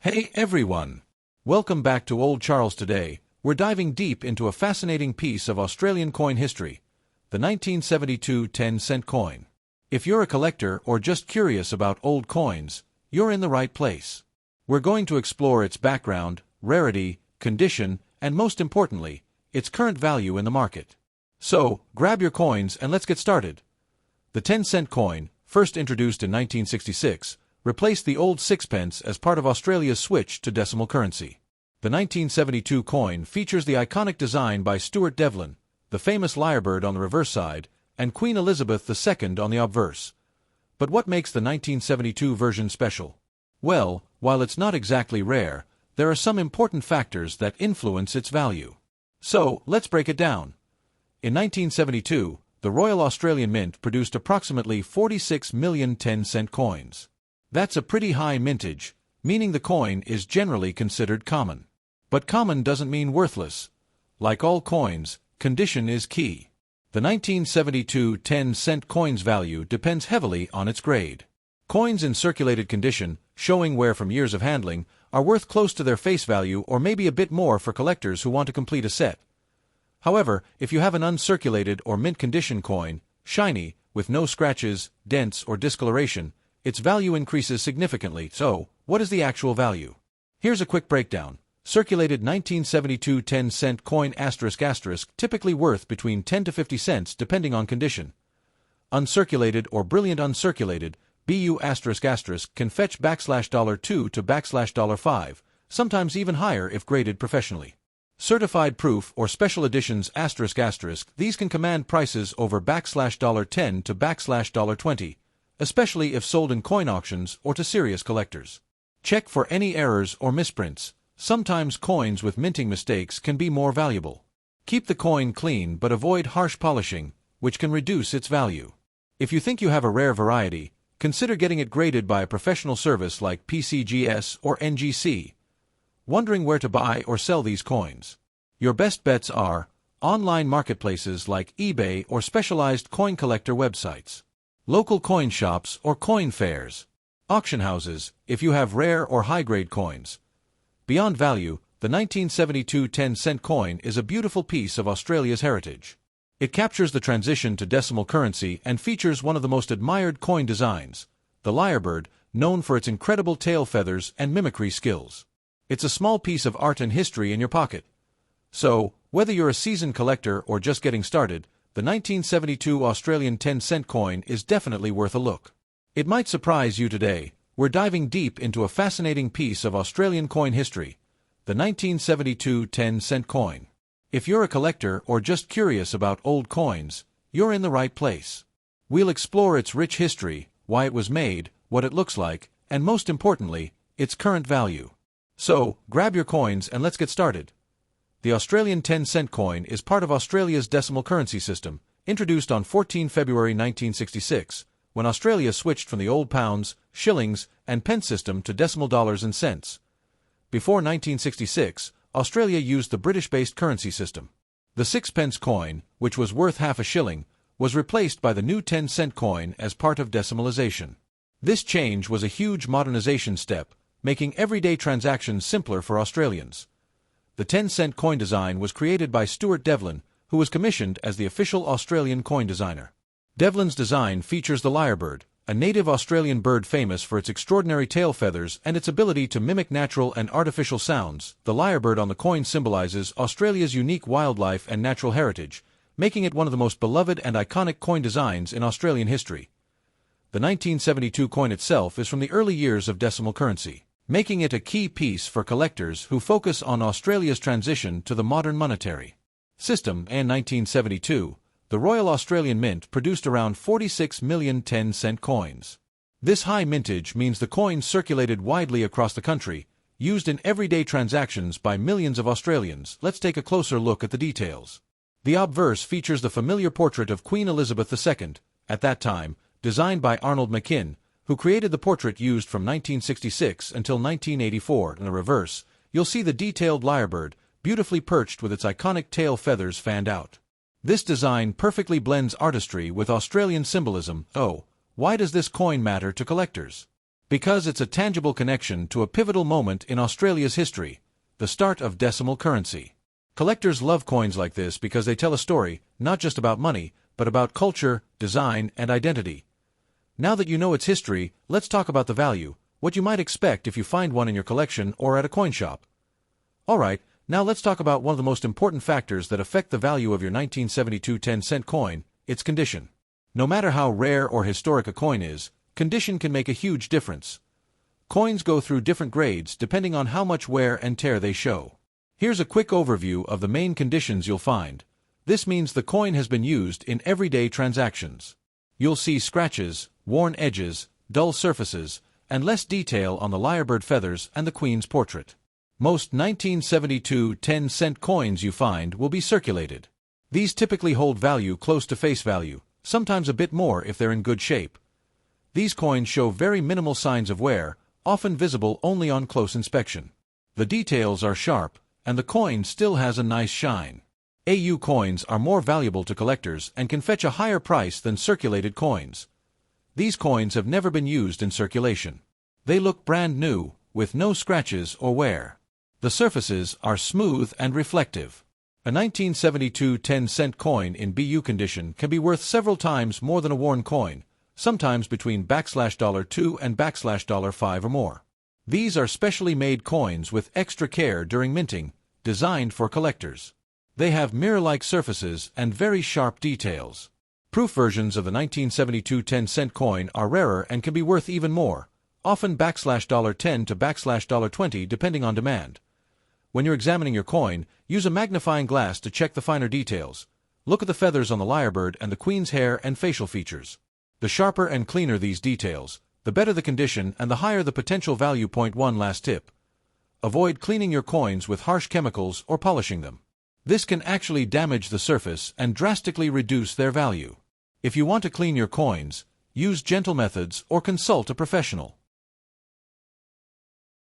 Hey everyone! Welcome back to Old Charles. Today, we're diving deep into a fascinating piece of Australian coin history, the 1972 10-cent coin. If you're a collector or just curious about old coins, you're in the right place. We're going to explore its background, rarity, condition, and most importantly, its current value in the market. So, grab your coins and let's get started. The 10-cent coin, first introduced in 1966, replaced the old sixpence as part of Australia's switch to decimal currency. The 1972 coin features the iconic design by Stuart Devlin, the famous lyrebird on the reverse side, and Queen Elizabeth II on the obverse. But what makes the 1972 version special? Well, while it's not exactly rare, there are some important factors that influence its value. So, let's break it down. In 1972, the Royal Australian Mint produced approximately 46 million 10-cent coins. That's a pretty high mintage, meaning the coin is generally considered common. But common doesn't mean worthless. Like all coins, condition is key. The 1972 10-cent coin's value depends heavily on its grade. Coins in circulated condition, showing wear from years of handling, are worth close to their face value or maybe a bit more for collectors who want to complete a set. However, if you have an uncirculated or mint condition coin, shiny, with no scratches, dents, or discoloration, its value increases significantly. So, what is the actual value? Here's a quick breakdown. Circulated 1972 10-cent coin *** typically worth between 10 to 50 cents depending on condition. Uncirculated or brilliant uncirculated BU *** can fetch $2 to $5, sometimes even higher if graded professionally. Certified proof or special editions ***, these can command prices over $10 to $20, especially if sold in coin auctions or to serious collectors. Check for any errors or misprints. Sometimes coins with minting mistakes can be more valuable. Keep the coin clean but avoid harsh polishing, which can reduce its value. If you think you have a rare variety, consider getting it graded by a professional service like PCGS or NGC. Wondering where to buy or sell these coins? Your best bets are online marketplaces like eBay or specialized coin collector websites. Local coin shops or coin fairs. Auction houses, if you have rare or high-grade coins. Beyond value, the 1972 10-cent coin is a beautiful piece of Australia's heritage. It captures the transition to decimal currency and features one of the most admired coin designs, the lyrebird, known for its incredible tail feathers and mimicry skills. It's a small piece of art and history in your pocket. So, whether you're a seasoned collector or just getting started, the 1972 Australian 10-cent coin is definitely worth a look. It might surprise you today. We're diving deep into a fascinating piece of Australian coin history, the 1972 10-cent coin. If you're a collector or just curious about old coins, you're in the right place. We'll explore its rich history, why it was made, what it looks like, and most importantly, its current value. So, grab your coins and let's get started. The Australian 10-cent coin is part of Australia's decimal currency system, introduced on 14 February 1966, when Australia switched from the old pounds, shillings, and pence system to decimal dollars and cents. Before 1966, Australia used the British-based currency system. The sixpence coin, which was worth half a shilling, was replaced by the new 10-cent coin as part of decimalisation. This change was a huge modernization step, making everyday transactions simpler for Australians. The 10-cent coin design was created by Stuart Devlin, who was commissioned as the official Australian coin designer. Devlin's design features the lyrebird, a native Australian bird famous for its extraordinary tail feathers and its ability to mimic natural and artificial sounds. The lyrebird on the coin symbolizes Australia's unique wildlife and natural heritage, making it one of the most beloved and iconic coin designs in Australian history. The 1972 coin itself is from the early years of decimal currency, making it a key piece for collectors who focus on Australia's transition to the modern monetary system. In 1972, the Royal Australian Mint produced around 46 million 10-cent coins. This high mintage means the coin circulated widely across the country, used in everyday transactions by millions of Australians. Let's take a closer look at the details. The obverse features the familiar portrait of Queen Elizabeth II, at that time, designed by Arnold McKim, who created the portrait used from 1966 until 1984. In the reverse, you'll see the detailed lyrebird, beautifully perched with its iconic tail feathers fanned out. This design perfectly blends artistry with Australian symbolism. Oh, why does this coin matter to collectors? Because it's a tangible connection to a pivotal moment in Australia's history, the start of decimal currency. Collectors love coins like this because they tell a story, not just about money, but about culture, design, and identity. Now that you know its history, let's talk about the value, what you might expect if you find one in your collection or at a coin shop. Alright, now let's talk about one of the most important factors that affect the value of your 1972 10-cent coin, its condition. No matter how rare or historic a coin is, condition can make a huge difference. Coins go through different grades depending on how much wear and tear they show. Here's a quick overview of the main conditions you'll find. This means the coin has been used in everyday transactions. You'll see scratches, worn edges, dull surfaces, and less detail on the lyrebird feathers and the Queen's portrait. Most 1972 10-cent coins you find will be circulated. These typically hold value close to face value, sometimes a bit more if they're in good shape. These coins show very minimal signs of wear, often visible only on close inspection. The details are sharp, and the coin still has a nice shine. AU coins are more valuable to collectors and can fetch a higher price than circulated coins. These coins have never been used in circulation. They look brand new, with no scratches or wear. The surfaces are smooth and reflective. A 1972 10-cent coin in BU condition can be worth several times more than a worn coin, sometimes between $2 and $5 or more. These are specially made coins with extra care during minting, designed for collectors. They have mirror-like surfaces and very sharp details. Proof versions of the 1972 10-cent coin are rarer and can be worth even more, often $10 to $20 depending on demand. When you're examining your coin, use a magnifying glass to check the finer details. Look at the feathers on the lyrebird and the Queen's hair and facial features. The sharper and cleaner these details, the better the condition and the higher the potential value. Point 1 Last tip. Avoid cleaning your coins with harsh chemicals or polishing them. This can actually damage the surface and drastically reduce their value. If you want to clean your coins, use gentle methods or consult a professional.